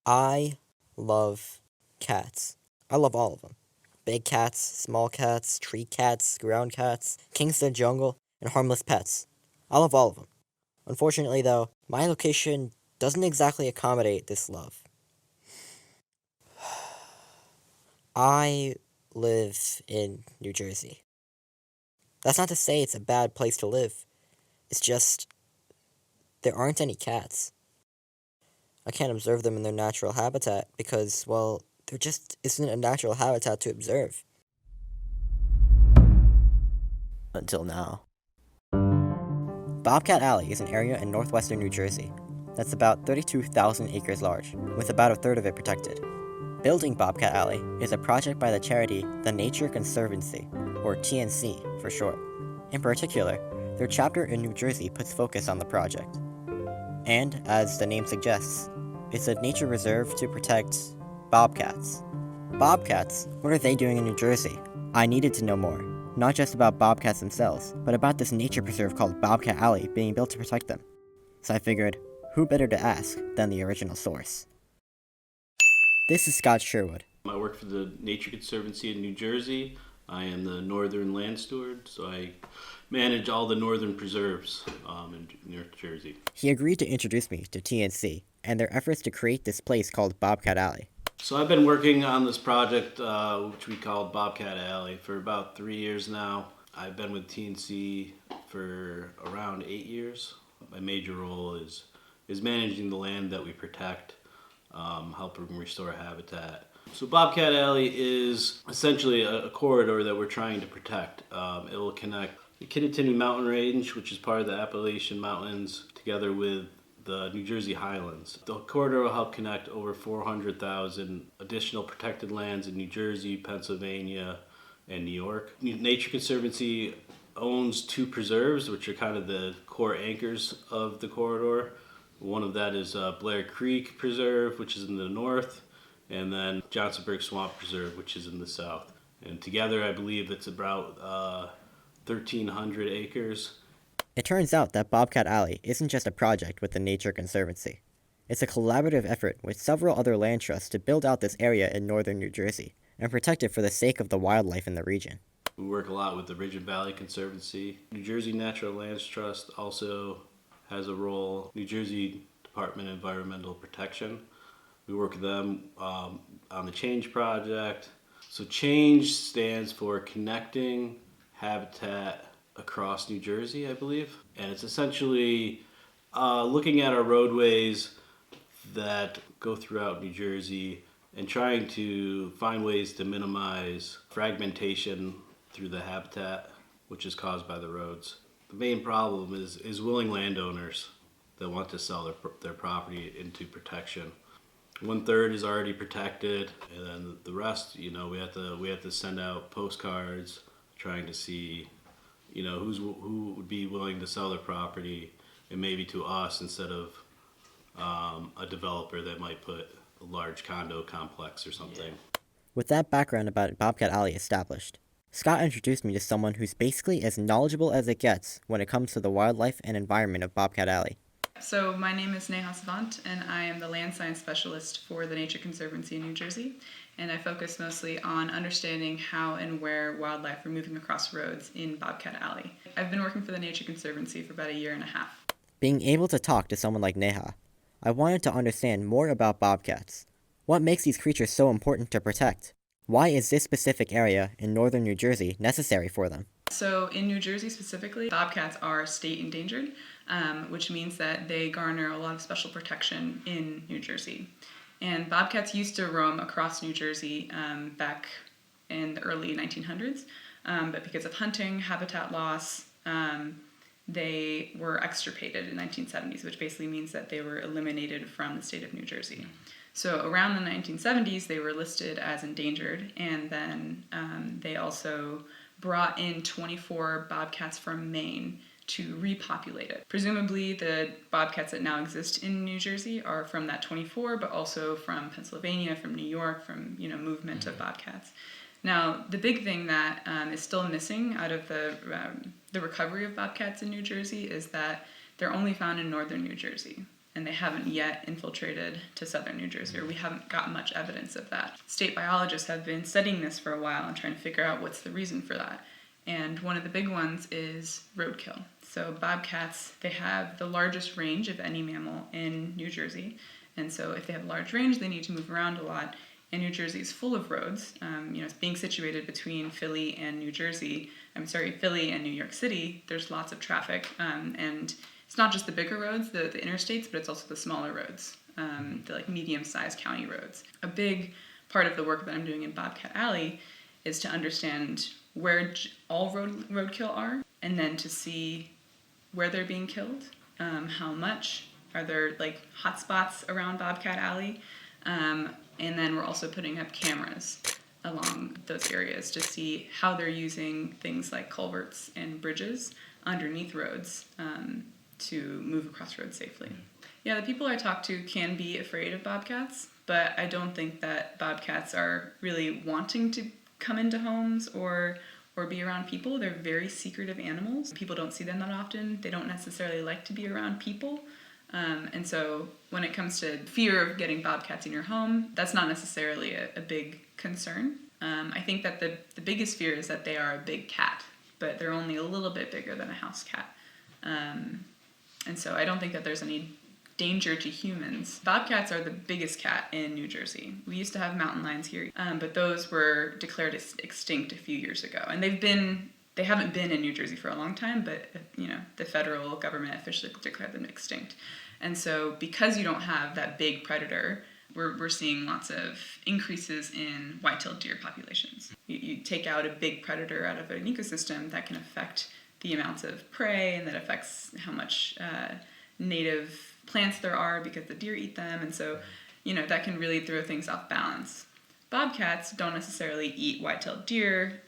I love cats. I love all of them. Big cats, small cats, tree cats, ground cats, kings of the jungle, and harmless pets. I love all of them. Unfortunately, though, my location doesn't exactly accommodate this love. I live in New Jersey. That's not to say it's a bad place to live. It's just there aren't any cats. I can't observe them in their natural habitat because, well, there just isn't a natural habitat to observe. Until now. Bobcat Alley is an area in northwestern New Jersey that's about 32,000 acres large, with about a third of it protected. Building Bobcat Alley is a project by the charity the Nature Conservancy, or TNC for short. In particular, their chapter in New Jersey puts focus on the project. And, as the name suggests, it's a nature reserve to protect bobcats. Bobcats? What are they doing in New Jersey? I needed to know more, not just about bobcats themselves, but about this nature preserve called Bobcat Alley being built to protect them. So I figured, who better to ask than the original source? This is Scott Sherwood. I work for the Nature Conservancy in New Jersey. I am the northern land steward, so I manage all the northern preserves in New Jersey. He agreed to introduce me to TNC and their efforts to create this place called Bobcat Alley. So I've been working on this project, which we call Bobcat Alley, for about 3 years now. I've been with TNC for around 8 years. My major role is managing the land that we protect, helping restore habitat. So Bobcat Alley is essentially a corridor that we're trying to protect. It will connect the Kittatinny Mountain Range, which is part of the Appalachian Mountains, together with the New Jersey Highlands. The corridor will help connect over 400,000 additional protected lands in New Jersey, Pennsylvania, and New York. Nature Conservancy owns 2 preserves, which are kind of the core anchors of the corridor. One of that is Blair Creek Preserve, which is in the north, and then Johnsonburg Swamp Preserve, which is in the south. And together, I believe it's about 1,300 acres. It turns out that Bobcat Alley isn't just a project with the Nature Conservancy. It's a collaborative effort with several other land trusts to build out this area in northern New Jersey and protect it for the sake of the wildlife in the region. We work a lot with the Ridge and Valley Conservancy. New Jersey Natural Lands Trust also has a role. New Jersey Department of Environmental Protection. We work with them on the Change Project. So Change stands for Connecting Habitat Across New Jersey, I believe. And it's essentially looking at our roadways that go throughout New Jersey and trying to find ways to minimize fragmentation through the habitat, which is caused by the roads. The main problem is willing landowners that want to sell their property into protection. 1/3 is already protected, and then the rest, we have to send out postcards trying to see, who would be willing to sell their property, and maybe to us instead of a developer that might put a large condo complex or something. With that background about Bobcat Alley established, Scott introduced me to someone who's basically as knowledgeable as it gets when it comes to the wildlife and environment of Bobcat Alley. So my name is Neha Savant, and I am the land science specialist for the Nature Conservancy in New Jersey, and I focus mostly on understanding how and where wildlife are moving across roads in Bobcat Alley. I've been working for the Nature Conservancy for about 1.5 years. Being able to talk to someone like Neha, I wanted to understand more about bobcats. What makes these creatures so important to protect? Why is this specific area in northern New Jersey necessary for them? So in New Jersey specifically, bobcats are state endangered, which means that they garner a lot of special protection in New Jersey. And bobcats used to roam across New Jersey back in the early 1900s, but because of hunting, habitat loss, they were extirpated in the 1970s, which basically means that they were eliminated from the state of New Jersey. So around the 1970s, they were listed as endangered, and then they also brought in 24 bobcats from Maine to repopulate it. Presumably, the bobcats that now exist in New Jersey are from that 24, but also from Pennsylvania, from New York, from movement of bobcats. Now, the big thing that is still missing out of the recovery of bobcats in New Jersey is that they're only found in northern New Jersey. and they haven't yet infiltrated to southern New Jersey, or we haven't got much evidence of that. State biologists have been studying this for a while and trying to figure out what's the reason for that. And one of the big ones is roadkill. So bobcats, they have the largest range of any mammal in New Jersey. And so if they have a large range, they need to move around a lot. And New Jersey is full of roads. It's being situated between Philly and Philly and New York City. There's lots of traffic. And it's not just the bigger roads, the interstates, but it's also the smaller roads, the like medium-sized county roads. A big part of the work that I'm doing in Bobcat Alley is to understand where all roadkill are, and then to see where they're being killed, how much, are there like hot spots around Bobcat Alley, and then we're also putting up cameras along those areas to see how they're using things like culverts and bridges underneath roads to move across roads safely. Yeah, the people I talk to can be afraid of bobcats, but I don't think that bobcats are really wanting to come into homes or be around people. They're very secretive animals. People don't see them that often. They don't necessarily like to be around people. And so when it comes to fear of getting bobcats in your home, that's not necessarily a big concern. I think that the biggest fear is that they are a big cat, but they're only a little bit bigger than a house cat. And so I don't think that there's any danger to humans. Bobcats are the biggest cat in New Jersey. We used to have mountain lions here, but those were declared extinct a few years ago. And they haven't been in New Jersey for a long time, but the federal government officially declared them extinct. And so because you don't have that big predator, we're seeing lots of increases in white-tailed deer populations. You take out a big predator out of an ecosystem, that can affect the amounts of prey, and that affects how much native plants there are because the deer eat them, and so that can really throw things off balance. Bobcats don't necessarily eat white-tailed deer,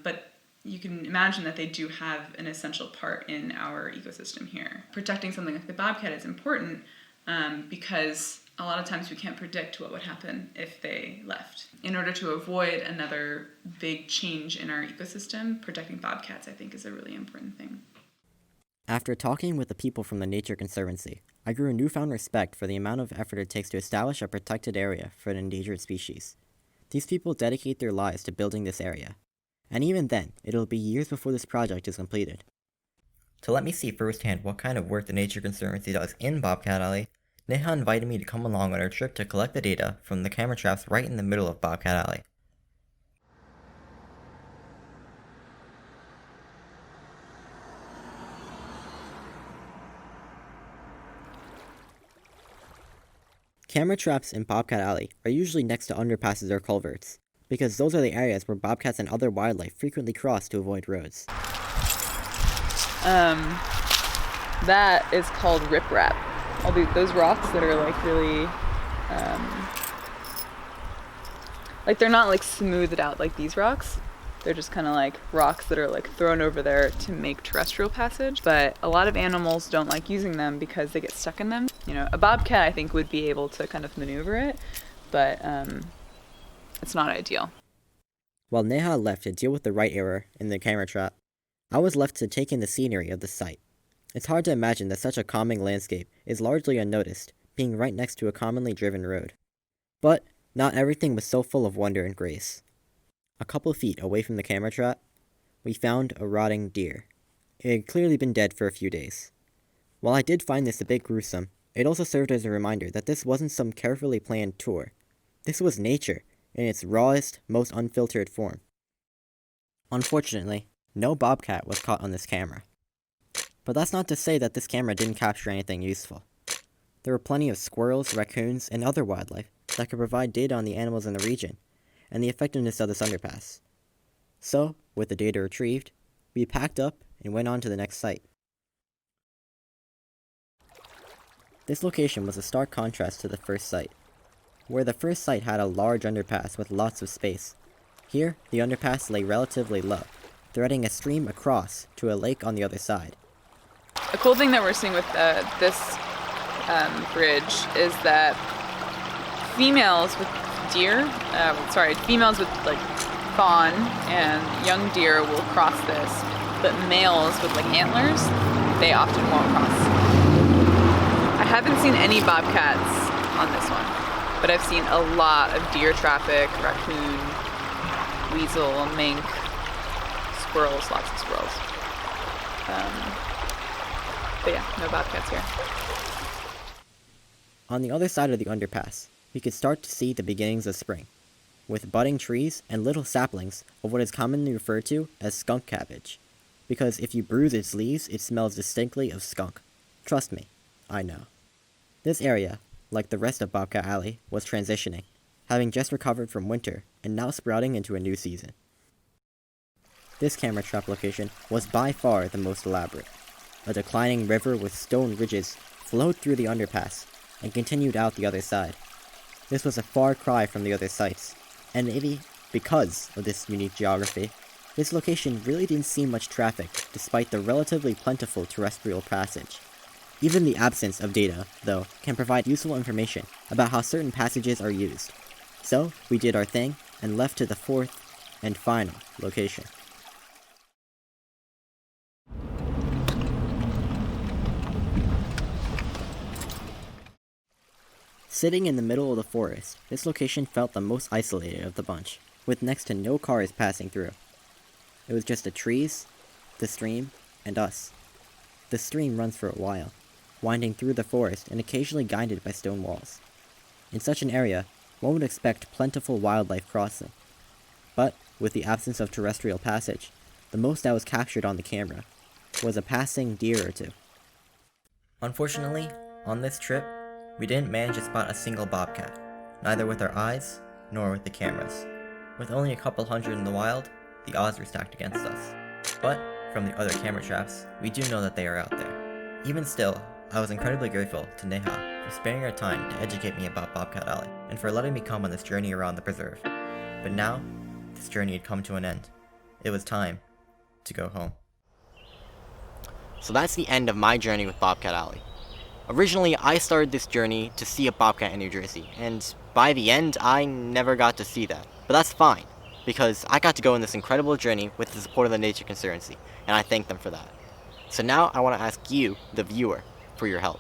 but you can imagine that they do have an essential part in our ecosystem here. Protecting something like the bobcat is important because a lot of times we can't predict what would happen if they left. In order to avoid another big change in our ecosystem, protecting bobcats, I think, is a really important thing. After talking with the people from the Nature Conservancy, I grew a newfound respect for the amount of effort it takes to establish a protected area for an endangered species. These people dedicate their lives to building this area, and even then, it'll be years before this project is completed. To let me see firsthand what kind of work the Nature Conservancy does in Bobcat Alley, Neha invited me to come along on our trip to collect the data from the camera traps right in the middle of Bobcat Alley. Camera traps in Bobcat Alley are usually next to underpasses or culverts, because those are the areas where bobcats and other wildlife frequently cross to avoid roads. That is called riprap. Those rocks that are like really, like they're not like smoothed out like these rocks. They're just kind of like rocks that are like thrown over there to make terrestrial passage. But a lot of animals don't like using them because they get stuck in them. A bobcat I think would be able to kind of maneuver it, but it's not ideal. While Neha left to deal with the right error in the camera trap, I was left to take in the scenery of the site. It's hard to imagine that such a calming landscape is largely unnoticed, being right next to a commonly driven road. But not everything was so full of wonder and grace. A couple feet away from the camera trap, we found a rotting deer. It had clearly been dead for a few days. While I did find this a bit gruesome, it also served as a reminder that this wasn't some carefully planned tour. This was nature, in its rawest, most unfiltered form. Unfortunately, no bobcat was caught on this camera. But that's not to say that this camera didn't capture anything useful. There were plenty of squirrels, raccoons, and other wildlife that could provide data on the animals in the region, and the effectiveness of this underpass. So, with the data retrieved, we packed up and went on to the next site. This location was a stark contrast to the first site. Where the first site had a large underpass with lots of space, here the underpass lay relatively low, threading a stream across to a lake on the other side. A cool thing that we're seeing with this bridge is that females with like fawn and young deer will cross this, but males with like antlers, they often won't cross. I I haven't seen any bobcats on this one, but I've seen a lot of deer traffic, raccoon, weasel, mink, squirrels, lots of squirrels. But yeah, no bobcats here. On the other side of the underpass, we could start to see the beginnings of spring, with budding trees and little saplings of what is commonly referred to as skunk cabbage, because if you bruise its leaves, it smells distinctly of skunk. Trust me, I know. This area, like the rest of Bobcat Alley, was transitioning, having just recovered from winter and now sprouting into a new season. This camera trap location was by far the most elaborate. A declining river with stone ridges flowed through the underpass and continued out the other side. This was a far cry from the other sites, and maybe because of this unique geography, this location really didn't see much traffic despite the relatively plentiful terrestrial passage. Even the absence of data, though, can provide useful information about how certain passages are used. So, we did our thing and left to the fourth and final location. Sitting in the middle of the forest, this location felt the most isolated of the bunch, with next to no cars passing through. It was just the trees, the stream, and us. The stream runs for a while, winding through the forest and occasionally guided by stone walls. In such an area, one would expect plentiful wildlife crossing. But, with the absence of terrestrial passage, the most that was captured on the camera was a passing deer or two. Unfortunately, on this trip, we didn't manage to spot a single bobcat, neither with our eyes nor with the cameras. With only a couple hundred in the wild, the odds were stacked against us. But, from the other camera traps, we do know that they are out there. Even still, I was incredibly grateful to Neha for sparing her time to educate me about Bobcat Alley, and for letting me come on this journey around the preserve. But now, this journey had come to an end. It was time to go home. So that's the end of my journey with Bobcat Alley. Originally, I started this journey to see a bobcat in New Jersey, and by the end, I never got to see that. But that's fine, because I got to go on this incredible journey with the support of the Nature Conservancy, and I thank them for that. So now I want to ask you, the viewer, for your help.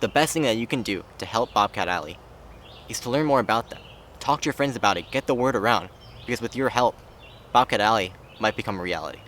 The best thing that you can do to help Bobcat Alley is to learn more about them. Talk to your friends about it, get the word around, because with your help, Bobcat Alley might become a reality.